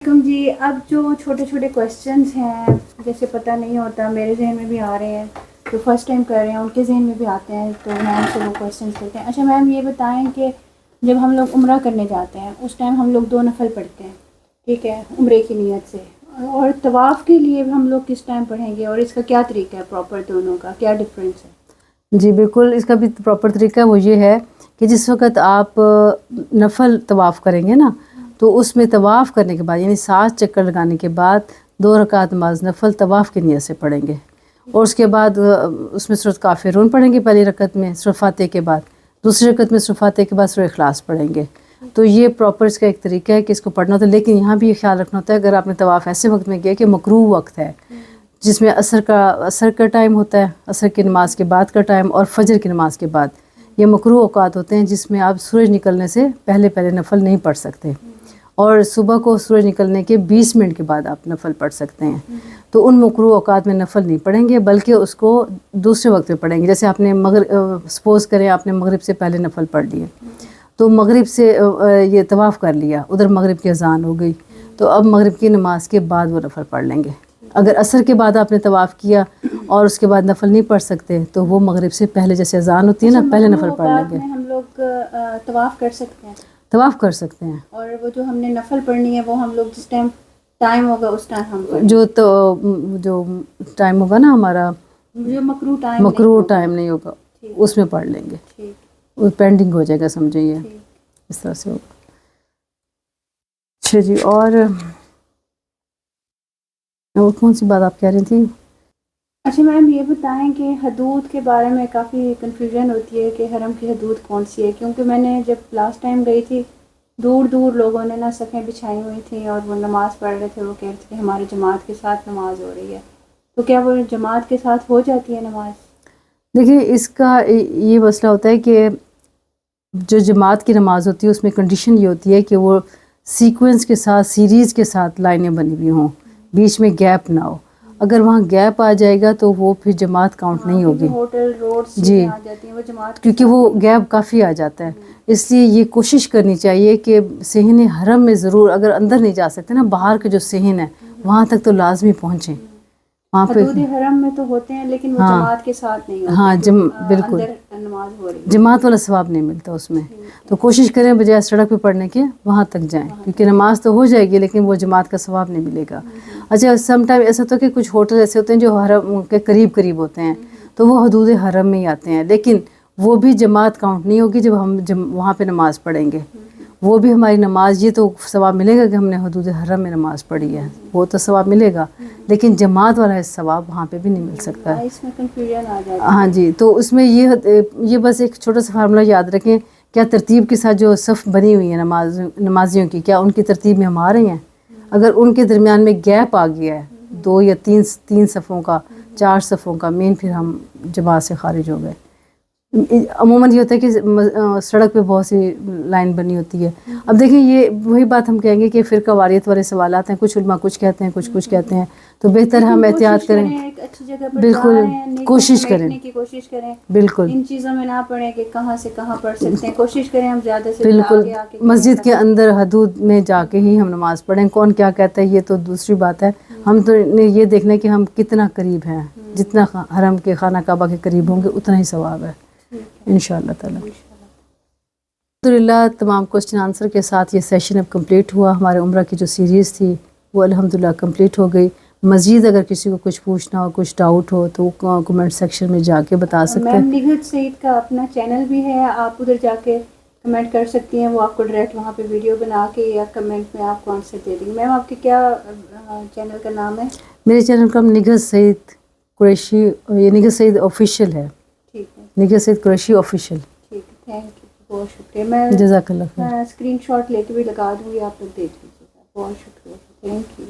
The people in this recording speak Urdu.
علیکم جی. اب جو چھوٹے چھوٹے کویشچنس ہیں جیسے پتہ نہیں ہوتا میرے ذہن میں بھی آ رہے ہیں, جو فرسٹ ٹائم کر رہے ہیں ان کے ذہن میں بھی آتے ہیں, تو میم سے وہ کویشچنس لیتے ہیں. اچھا میم یہ بتائیں کہ جب ہم لوگ عمرہ کرنے جاتے ہیں اس ٹائم ہم لوگ 2 نفل پڑھتے ہیں, ٹھیک ہے, عمرے کی نیت سے, اور طواف کے لیے ہم لوگ کس ٹائم پڑھیں گے اور اس کا کیا طریقہ ہے پراپر, دونوں کا کیا ڈفرینس ہے؟ جی بالکل, اس کا بھی پراپر طریقہ وہ یہ ہے کہ جس وقت آپ نفل طواف کریں گے نا, تو اس میں طواف کرنے کے بعد یعنی 7 چکر لگانے کے بعد 2 رکعت نماز نفل طواف کی نیت سے پڑھیں گے, اور اس کے بعد اس میں سورۃ کافرون پڑھیں گے پہلی رکعت میں سورۃ فاتحہ کے بعد, دوسری رکعت میں سورۃ فاتحہ کے بعد سورۃ اخلاص پڑھیں گے. تو یہ پراپر اس کا ایک طریقہ ہے کہ اس کو پڑھنا ہوتا ہے. لیکن یہاں بھی یہ خیال رکھنا ہوتا ہے اگر آپ نے طواف ایسے وقت میں کیا کہ مکروہ وقت ہے جس میں عصر کا ٹائم ہوتا ہے, عصر کی نماز کے بعد کا ٹائم, اور فجر کی نماز کے بعد, یہ مکروہ اوقات ہوتے ہیں جس میں آپ سورج نکلنے سے پہلے نفل نہیں پڑھ سکتے, اور صبح کو سورج نکلنے کے 20 منٹ کے بعد آپ نفل پڑھ سکتے ہیں. تو ان مکروہ اوقات میں نفل نہیں پڑھیں گے بلکہ اس کو دوسرے وقت میں پڑھیں گے. جیسے آپ نے سپوز کریں آپ نے مغرب سے پہلے نفل پڑھ لیے, تو مغرب سے یہ طواف کر لیا, ادھر مغرب کی اذان ہو گئی, تو اب مغرب کی نماز کے بعد وہ نفل پڑھ لیں گے. اگر عصر کے بعد آپ نے طواف کیا اور اس کے بعد نفل نہیں پڑھ سکتے تو وہ مغرب سے پہلے جیسے اذان ہوتی ہے نا پہلے نفل پڑھ لیں گے. ہم لوگ طواف کر سکتے ہیں, طواف کر سکتے ہیں, اور وہ جو ہم نے نفل پڑھنی ہے وہ ہم لوگ جس ٹائم ہوگا اس ٹائم ہم جو ٹائم ہوگا نا ہمارا جو مکروہ ٹائم نہیں ہوگا اس میں پڑھ لیں گے, وہ پینڈنگ ہو جائے گا, سمجھیں یہ اس طرح سے ہوگا. اچھا جی, اور کون سی بات آپ کہہ رہی تھیں؟ اچھا میم یہ بتائیں کہ حدود کے بارے میں کافی کنفیوژن ہوتی ہے کہ حرم کی حدود کون سی ہے, کیونکہ میں نے جب لاسٹ ٹائم گئی تھی دور دور لوگوں نے نا صفیں بچھائی ہوئی تھیں اور وہ نماز پڑھ رہے تھے, وہ کہہ رہے تھے کہ ہماری جماعت کے ساتھ نماز ہو رہی ہے, تو کیا وہ جماعت کے ساتھ ہو جاتی ہے نماز؟ دیکھیے اس کا یہ مسئلہ ہوتا ہے کہ جو جماعت کی نماز ہوتی ہے اس میں کنڈیشن یہ ہوتی ہے کہ وہ سیکوینس کے ساتھ سیریز کے ساتھ لائنیں بنی ہوئی ہوں, بیچ میں گیپ نہ ہو. اگر وہاں گیپ آ جائے گا تو وہ پھر جماعت کاؤنٹ نہیں ہوگی. ہوٹل روڈز جی, آ جاتی ہیں وہ جماعت, کیونکہ وہ گیپ کافی آ جاتا ہے. اس لیے یہ کوشش کرنی چاہیے کہ صحن حرم میں ضرور, اگر اندر نہیں جا سکتے نا, باہر کے جو صحن ہے وہاں تک تو لازمی پہنچیں. وہاں پہ حدود حرم میں تو ہوتے ہیں لیکن وہ جماعت کے ساتھ نہیں ہوتے. ہاں بالکل, اندر نماز ہو رہی ہے, جماعت والا ثواب نہیں ملتا اس میں. تو کوشش کریں بجائے سڑک پہ پڑھنے کے وہاں تک جائیں, کیونکہ نماز تو ہو جائے گی لیکن وہ جماعت کا ثواب نہیں ملے گا. اچھا سم ٹائم ایسا ہوتا ہے کہ کچھ ہوٹل ایسے ہوتے ہیں جو حرم کے قریب ہوتے ہیں, تو وہ حدود حرم میں ہی آتے ہیں, لیکن وہ بھی جماعت کاؤنٹ نہیں ہوگی جب ہم وہاں پہ نماز پڑھیں گے. وہ بھی ہماری نماز, یہ تو ثواب ملے گا کہ ہم نے حدود حرم میں نماز پڑھی ہے, وہ تو ثواب ملے گا, لیکن جماعت والا ثواب وہاں پہ بھی نہیں مل سکتا ہے. اس میں کنفیوژن آ جاتی ہے. ہاں جی, تو اس میں یہ بس ایک چھوٹا سا فارمولہ یاد رکھیں, کیا ترتیب کے ساتھ جو صف بنی ہوئی ہیں نمازیوں کی, کیا ان کی ترتیب میں ہم آ رہے ہیں؟ اگر ان کے درمیان میں گیپ آ گیا ہے 2 یا 3 صفوں کا, 4 صفوں کا مین, پھر ہم جماعت سے خارج ہو گئے. عموماً یہ ہوتا ہے کہ سڑک پہ بہت سی لائن بنی ہوتی ہے. اب دیکھیں یہ وہی بات ہم کہیں گے کہ فرقہ واریت والے سوالات ہیں, کچھ علماء کچھ کہتے ہیں کچھ کہتے ہیں, تو بہتر ہم احتیاط کریں. ایک اچھی جگہ پر بالکل جا رہے ہیں, کوشش کریں, کی کوشش کریں, بالکل ان چیزوں میں نہ پڑیں کہ کہاں سے کہاں پڑھ سکتے ہیں. کوشش کریں ہم زیادہ سے بالکل آگے آ کے مسجد کے اندر حدود میں جا کے ہی ہم نماز پڑھیں. کون کیا کہتا ہے یہ تو دوسری بات ہے, ہم تو یہ دیکھنا ہے کہ ہم کتنا قریب ہیں, جتنا حرم کے خانہ کعبہ کے قریب ہوں گے اتنا ہی ثواب ہے انشاءاللہ تعالی. الحمدللہ تمام کوسچن آنسر کے ساتھ یہ سیشن اب کمپلیٹ ہوا. ہمارے عمرہ کی جو سیریز تھی وہ الحمدللہ کمپلیٹ ہو گئی. مزید اگر کسی کو کچھ پوچھنا ہو, کچھ ڈاؤٹ ہو, تو وہ کمنٹ سیکشن میں جا کے بتا سکتے ہیں. میم نگہت سعید کا اپنا چینل بھی ہے, آپ ادھر جا کے کمنٹ کر سکتی ہیں, وہ آپ کو ڈائریکٹ وہاں پہ ویڈیو بنا کے یا کمنٹ میں آپ کو آنسر دے دیں گے. میم آپ کے کیا چینل کا نام ہے؟ میرے چینل کا نگہت سعید قریشی, یہ نگہت سعید آفیشیل ہے. ٹھیک ہے, نگہت سعید قریشی آفیشیل. ٹھیک ہے, تھینک یو, بہت شکریہ. میں جزاک اللہ خیر. اسکرین شاٹ لے کے بھی لگا دوں گی, آپ لوگ دیکھ لیجیے گا. بہت شکریہ, تھینک یو.